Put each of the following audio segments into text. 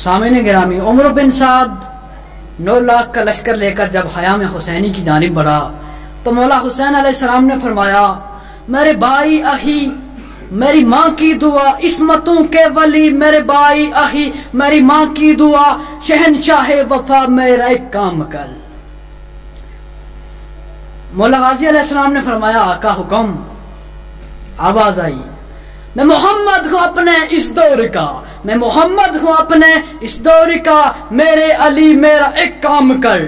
سامعین گرامی، عمر بن سعد 9 لاکھ کا لشکر لے کر جب خیام حسینی کی جانب بڑھا تو مولا حسین علیہ السلام نے فرمایا، میرے بھائی اہی میری ماں کی دعا، عصمتوں کے ولی میرے بھائی اہی میری ماں کی دعا، شہنشاہ وفا میرا ایک کام کر۔ مولا غازی علیہ السلام نے فرمایا، آقا حکم۔ آواز آئی، میں محمد ہوں اپنے اس دور کا، میں محمد ہوں اپنے اس دور کا، میرے علی میرا ایک کام کر،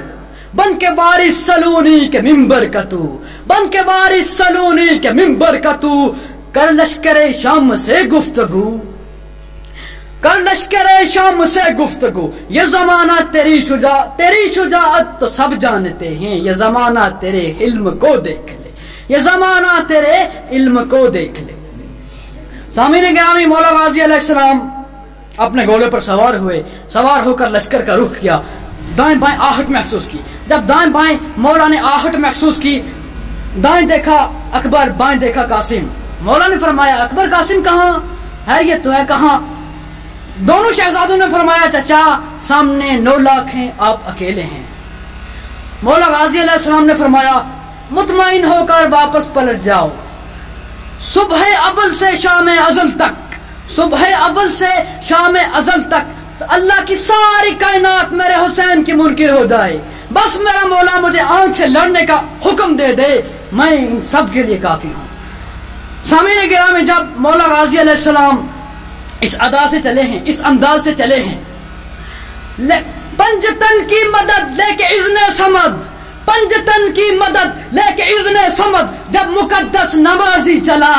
بن کے وارث سلونی کے منبر کا تو، بن کے وارث سلونی کے منبر کا تو، کر لشکر شام سے گفتگو، کر لشکر شام سے گفتگو، یہ زمانہ تیری شجاعت تو سب جانتے ہیں، یہ زمانہ تیرے علم کو دیکھ لے، یہ زمانہ تیرے علم کو دیکھ لے۔ سامعین گرامی، مولا غازی علیہ السلام اپنے گھوڑے پر سوار ہوئے، سوار ہو کر لشکر کا رخ کیا، دائیں بائیں آہٹ محسوس کی۔ جب دائیں بائیں مولا نے آہٹ محسوس کی، دائیں دیکھا اکبر، بائیں دیکھا قاسم۔ مولا نے فرمایا، اکبر قاسم کہاں ہے؟ یہ تو ہے کہاں؟ دونوں شہزادوں نے فرمایا، چچا سامنے 9 لاکھ ہیں، آپ اکیلے ہیں۔ مولا غازی علیہ السلام نے فرمایا، مطمئن ہو کر واپس پلٹ جاؤ، صبح اول سے شام ازل تک، صبح اول سے شام ازل تک اللہ کی ساری کائنات میرے حسین کی منکر ہو جائے، بس میرا مولا مجھے آنکھ سے لڑنے کا حکم دے دے، میں ان سب کے لیے کافی ہوں۔ سامعین گرامی، جب مولا غازی علیہ السلام اس ادا سے چلے ہیں، اس انداز سے چلے ہیں، پنجتن کی مدد لے کے اذن صمد، پنجتن کی مدد لے کے اذن صمد، جب مقدس نمازی چلا،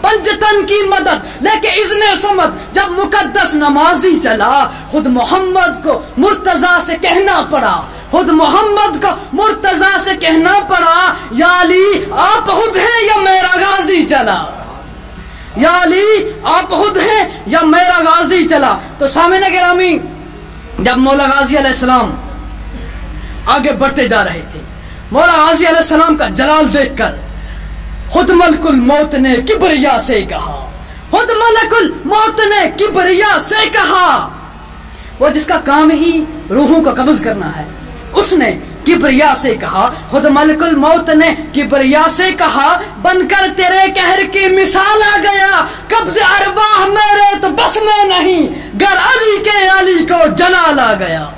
پنجتن کی مدد لے کے اذن صمد، جب مقدس نمازی چلا، خود محمد کو مرتضیٰ سے کہنا پڑا، خود محمد کو مرتضیٰ سے کہنا پڑا، یا علی آپ خود ہیں یا میرا غازی چلا، یا علی آپ خود ہیں یا میرا غازی چلا۔ تو سامعین گرامی، جب مولا غازی علیہ السلام آگے بڑھتے جا رہے تھے، مولا غازی علیہ السلام کا جلال دیکھ کر خود ملک الموت نے کبریا سے کہا، خود ملک الموت نے کبریا سے کہا، وہ جس کا کام ہی روحوں کو قبض کرنا ہے، اس نے کبریا سے کہا، خود ملک الموت نے کبریا سے کہا، بن کر تیرے قہر کی مثال آ گیا، قبض ارواح میرے تو بس میں نہیں، گر علی کے علی کو جلال آ گیا،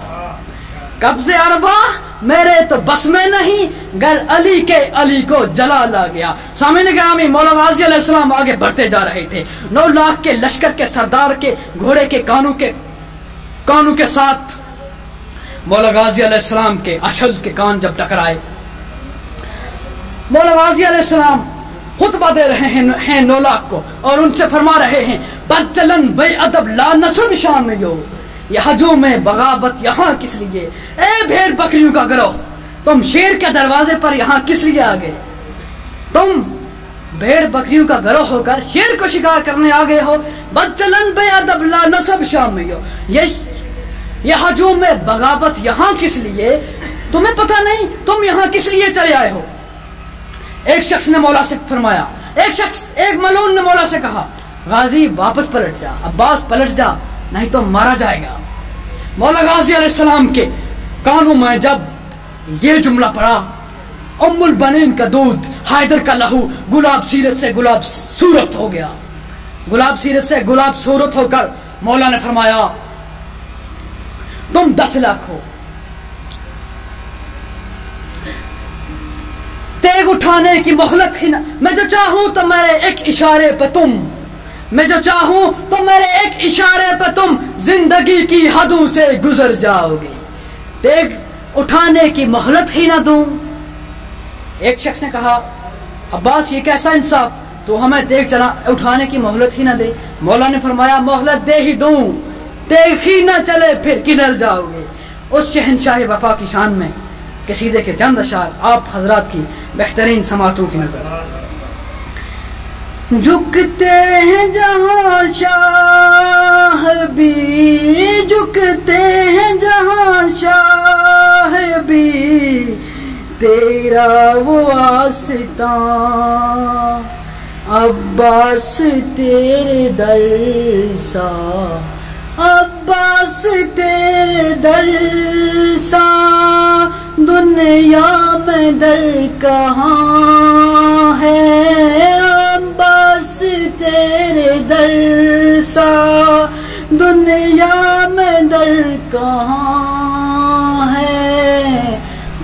قبض ارواح میرے تو بس میں نہیں، گر علی کے علی کو جلال آ گیا۔ سامعین گرامی، مولا غازی علیہ السلام آگے بڑھتے جا رہے تھے، 9 لاکھ کے لشکر کے سردار کے گھوڑے کے کانوں کے ساتھ مولا غازی علیہ السلام کے اشل کے کان جب ٹکرائے، مولا غازی علیہ السلام خطبہ دے رہے ہیں 9 لاکھ کو، اور ان سے فرما رہے ہیں، بدچلن بے ادب لا نسب شام یو، یہ ہجوم میں بغاوت یہاں کس لیے؟ اے بھیڑ بکریوں کا گروہ، تم شیر کے دروازے پر یہاں کس لیے آ گئے؟ تم بھیڑ بکریوں کا گروہ ہو کر شیر کو شکار کرنے آ گئے ہو، بدچلن بے ادب لا نسب شام یو، یہ ہجوم میں بغاوت یہاں کس لیے؟ تمہیں پتہ نہیں تم یہاں کس لیے چلے آئے ہو؟ ایک شخص نے مولا سے فرمایا، ایک ملعون نے مولا سے کہا، غازی واپس پلٹ جا، عباس پلٹ جا، نہیں تو مارا جائے گا۔ مولا غازی علیہ السلام کے کانوں میں جب یہ جملہ پڑا، ام البنین کا دودھ، حیدر کا لہو، گلاب سیرت سے گلاب صورت ہو گیا، گلاب سیرت سے گلاب صورت ہو کر مولا نے فرمایا، تم 10 لاکھ ہو، تیغ اٹھانے کی مہلت ہی نہ، میں جو چاہوں تو میرے ایک اشارے پہ تم، میں جو چاہوں تو میرے ایک اشارے پہ تم زندگی کی حدوں سے گزر جاؤ گے، تیغ اٹھانے کی مہلت ہی نہ دوں۔ ایک شخص نے کہا، عباس یہ کیسا انصاف، تو ہمیں تیغ اٹھانے کی مہلت ہی نہ دے؟ مولا نے فرمایا، مہلت دے ہی دوں، تیغ ہی نہ چلے پھر کدھر جاؤ گے؟ اس شہنشاہ وفا کی شان میں قصیدے کے چند اشعار آپ حضرات کی بہترین سماعتوں کی نظر۔ جھکتے ہیں جہاں شاہ بھی، جھکتے ہیں جہاں شاہ بھی، تیرا وہ آستان عباس تیرے در سا، عباس تیرے در سا دنیا میں در کہاں ہے، عباس تیرے در سا دنیا میں در کہاں ہے،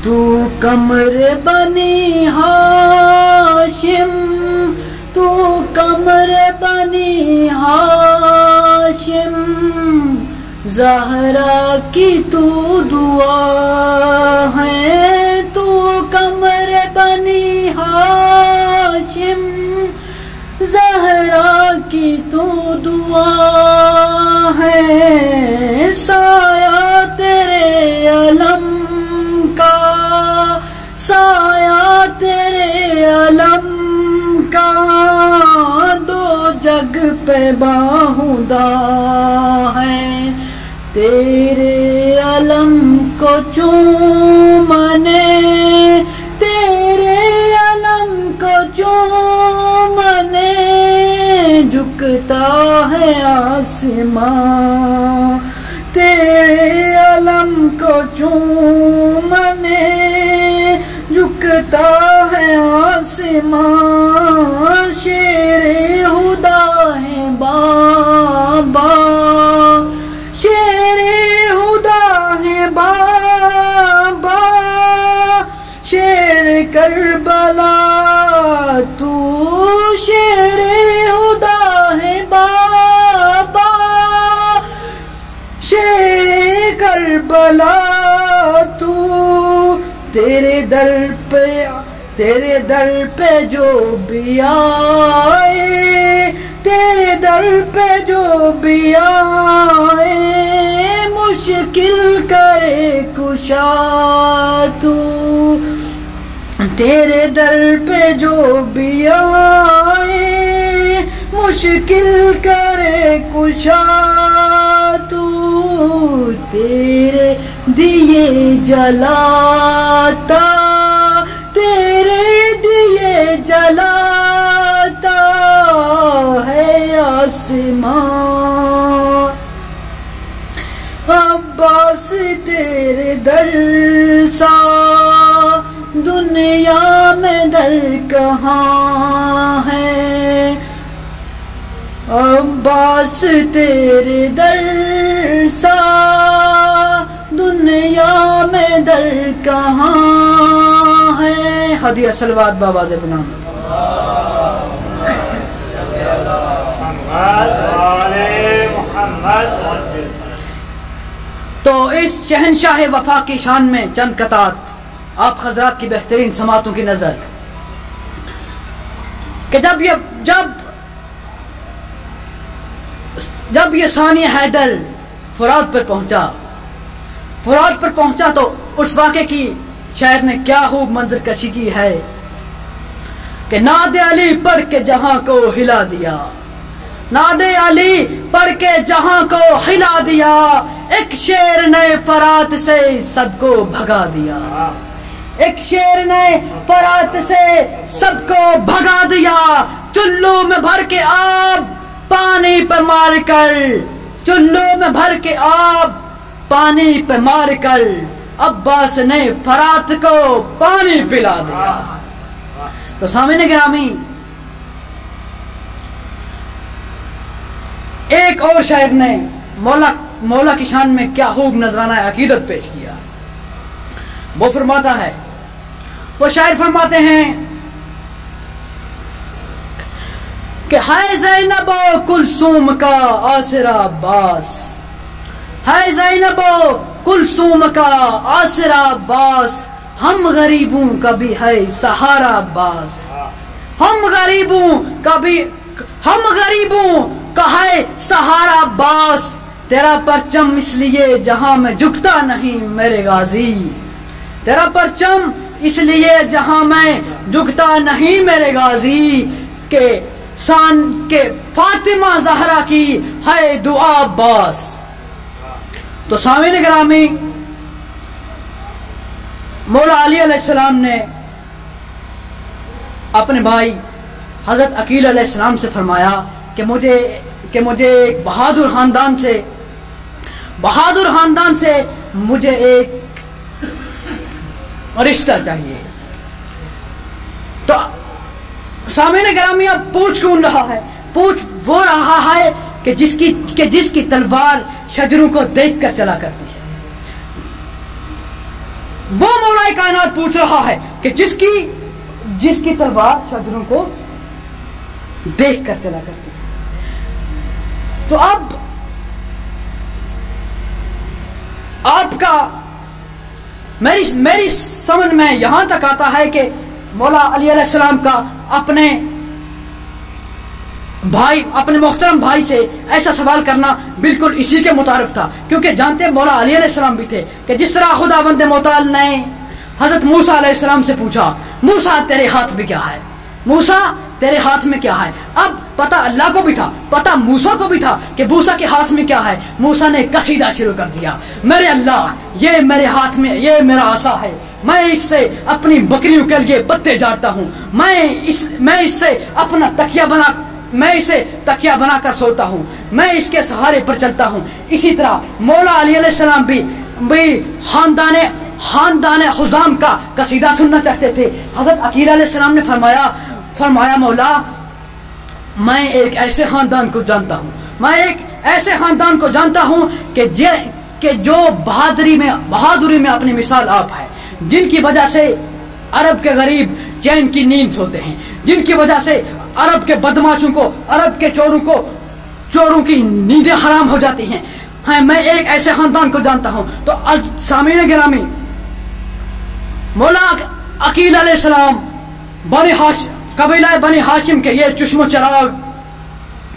تو قمر بنی ہاشم، تو قمر بنی ہاشم، زہرا کی تو دعا ہے، تو قمر بنی ہاشم، زہرا کی تو دعا ہے، سایہ تیرے علم کا، سایہ تیرے علم کا، دو جگ پہ باہودہ ہے، تیرے علم کو چومنے، تیرے علم کو چومنے جھکتا ہے آسمان، تیرے علم کو چومنے جھکتا ہے آسمان، شیر خدا ہے بابا، شیر خدا ہے بابا، شیر کربلا تو، شیر خدا ہے بابا، شیر کربلا تو، تیرے در پہ جو بھی آئے، تیرے در پہ جو بھی آئے، مشکل کرے کشا تو، تیرے در پہ جو بھی آئے، مشکل کرے کشا تو، تیرے دیے جلاتا، تیرے دیے جلاتا ہے آسمان، عباس تیرے در سا دنیا میں در کہاں ہے، عباس تیرے در سا دنیا میں در کہاں ہے، ہدیہ صلوات بابا سے بنا۔ تو اس شہنشاہ وفا کی شان میں چند قطعات آپ حضرات کی بہترین سماعتوں کی نظر، کہ جب یہ ثانی حیدر فرات پر پہنچا تو اس واقعے کی شاعر نے کیا خوب منظر کشی کی ہے کہ ناد علی پڑھ کے جہاں کو ہلا دیا، ناد علی پڑھ کے جہاں کو ہلا دیا، ایک شیر نے فرات سے سب کو بھگا دیا، ایک شیر نے فرات سے سب کو بھگا دیا، چلو میں بھر کے آب پانی پہ مار کر، چلو میں بھر کے آب پانی پہ مار کر، عباس نے فرات کو پانی پلا دیا۔ تو سامعین گرامی، ایک اور شاعر نے مولا کی شان میں کیا خوب نذرانہ عقیدت پیش کیا، وہ فرماتا ہے، وہ شاعر فرماتے ہیں کہ ہے زینب و کلثوم کا آسرا عباس، ہے زینب و کلثوم کا آسرا عباس، ہم غریبوں کا بھی ہے سہارا عباس، ہم غریبوں کا ہے سہارا عباس، تیرا پرچم اس لیے جہاں میں جھکتا نہیں میرے غازی، تیرا پرچم اس لیے جہاں میں جھکتا نہیں میرے غازی، کہ شان کے فاطمہ زہرا کی ہے دعا عباس۔ تو سامعین گرامی، مولا علی علیہ السلام نے اپنے بھائی حضرت عقیل علیہ السلام سے فرمایا کہ مجھے ایک بہادر خاندان سے بہادر خاندان سے مجھے ایک رشتہ چاہیے. تو سامعین گرامی اب پوچھ کون رہا ہے؟ پوچھ وہ رہا ہے کہ جس کی تلوار شجروں کو دیکھ کر چلا کرتی ہے. وہ مولا کائنات پوچھ رہا ہے کہ جس کی تلوار شجروں کو دیکھ کر چلا کرتی ہے. تو اب آپ کا میری سمجھ میں یہاں تک آتا ہے کہ مولا علی علیہ السلام کا اپنے محترم بھائی سے ایسا سوال کرنا بالکل اسی کے متعارف تھا، کیونکہ جانتے مولا علی علیہ السلام بھی تھے کہ جس طرح خدا بند متعال نے حضرت موسیٰ علیہ السلام سے پوچھا، موسیٰ تیرے ہاتھ میں کیا ہے؟ موسیٰ تیرے ہاتھ میں کیا ہے؟ اب پتہ اللہ کو بھی تھا، پتہ موسیٰ کو بھی تھا کہ موسیٰ کے ہاتھ میں کیا ہے. موسیٰ نے قصیدہ شروع کر دیا، میرے اللہ یہ میرے ہاتھ میں یہ میرا عصا ہے، میں اس سے اپنی بکریوں کے لیے پتے جاڑتا ہوں، میں اس سے اپنا میں اسے تکیہ بنا کر سوتا ہوں، میں اس کے سہارے پر چلتا ہوں. اسی طرح مولا علی علیہ السلام بھی خاندان خزام کا قصیدہ سننا چاہتے تھے. حضرت عقیل علیہ السلام نے فرمایا مولا میں ایک ایسے خاندان کو جانتا ہوں کہ جو بہادری میں اپنی مثال آپ ہے، جن کی وجہ سے عرب کے غریب چین کی نیند سوتے ہیں، جن کی وجہ سے عرب کے بدماشوں کو، عرب کے چوروں کی نیندیں حرام ہو جاتی ہیں. میں ایک ایسے خاندان کو جانتا ہوں. تو سامعین گرامی، مولا عقیل علیہ السلام قبیلہ بنی ہاشم کے یہ چشم و چراغ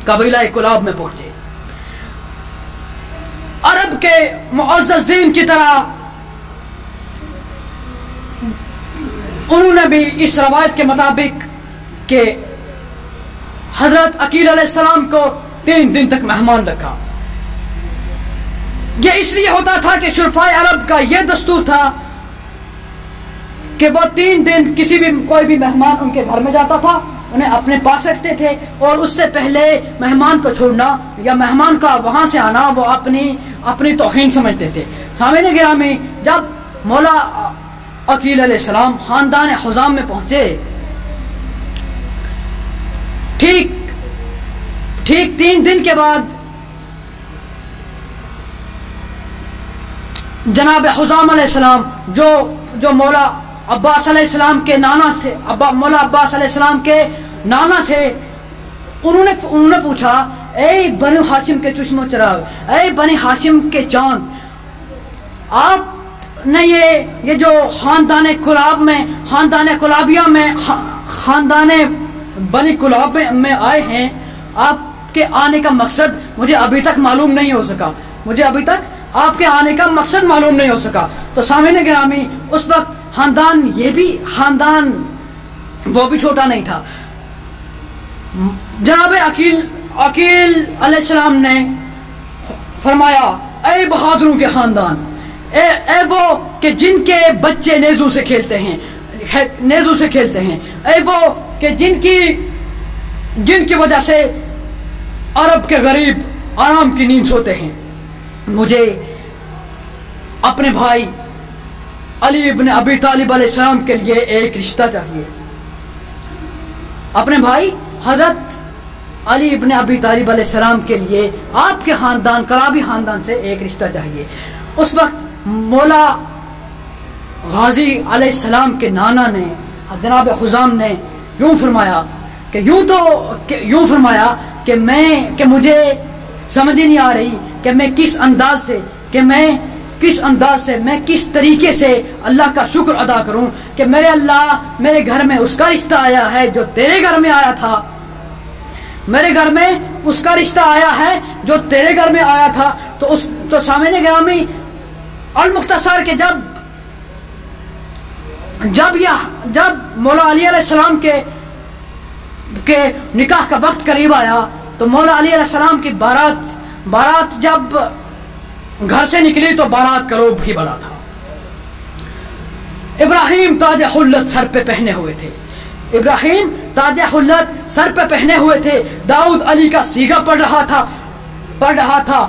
قبیلہ کلاب میں پہنچے. عرب کے معزز دین کی طرح انہوں نے بھی اس روایت کے مطابق کہ حضرت عقیل علیہ السلام کو 3 دن تک مہمان رکھا. یہ اس لیے ہوتا تھا کہ شرفاء عرب کا یہ دستور تھا کہ وہ 3 دن کوئی بھی مہمان ان کے گھر میں جاتا تھا انہیں اپنے پاس رکھتے تھے، اور اس سے پہلے مہمان کو چھوڑنا یا مہمان کا وہاں سے آنا وہ اپنی توہین سمجھتے تھے. سامعین گرامی، جب مولا عقیل علیہ السلام خاندان خزام میں پہنچے، ٹھیک 3 دن کے بعد جناب خزام علیہ السلام جو مولا عباس علیہ السلام کے نانا تھے، مولا عباس علیہ السلام کے نانا تھے، انہوں نے پوچھا، اے بنی ہاشم کے چشم و چراغ، اے بنی ہاشم کے چاند، آپ نے یہ جو خاندان کلابیہ میں خاندان بنی کلاب میں آئے ہیں، آپ کے آنے کا مقصد مجھے ابھی تک معلوم نہیں ہو سکا، آپ کے آنے کا مقصد معلوم نہیں ہو سکا. تو سامعین گرامی، اس وقت خاندان وہ بھی چھوٹا نہیں تھا. جناب عقیل علیہ السلام نے فرمایا، اے بہادروں کے خاندان، اے وہ کہ جن کے بچے نیزوں سے کھیلتے ہیں، اے وہ کہ جن کی وجہ سے عرب کے غریب آرام کی نیند سوتے ہیں، مجھے اپنے بھائی علی ابن ابی طالب علیہ السلام کے لیے ایک رشتہ چاہیے. اپنے بھائی حضرت علی ابن ابی طالب علیہ السلام کے لیے آپ کے خاندان، کلابی خاندان سے ایک رشتہ چاہیے. اس وقت مولا غازی علیہ السلام کے نانا نے، جناب خزام نے یوں فرمایا کہ مجھے سمجھ ہی نہیں آ رہی کہ میں کس طریقے سے اللہ کا شکر ادا کروں کہ میرے اللہ میرے گھر میں اس کا رشتہ آیا ہے جو تیرے گھر میں آیا تھا، میرے گھر میں اس کا رشتہ آیا ہے جو تیرے گھر میں آیا تھا. تو سامعین گرامی، المختصر کہ جب مولا علی علیہ السلام کے نکاح کا وقت قریب آیا تو مولا علی علیہ السلام کی بارات جب گھر سے نکلی تو بارات کا روب ہی بڑا تھا. ابراہیم تاج خلت سر پہ پہنے ہوئے تھے، داؤد علی کا سیغہ پڑھ رہا تھا.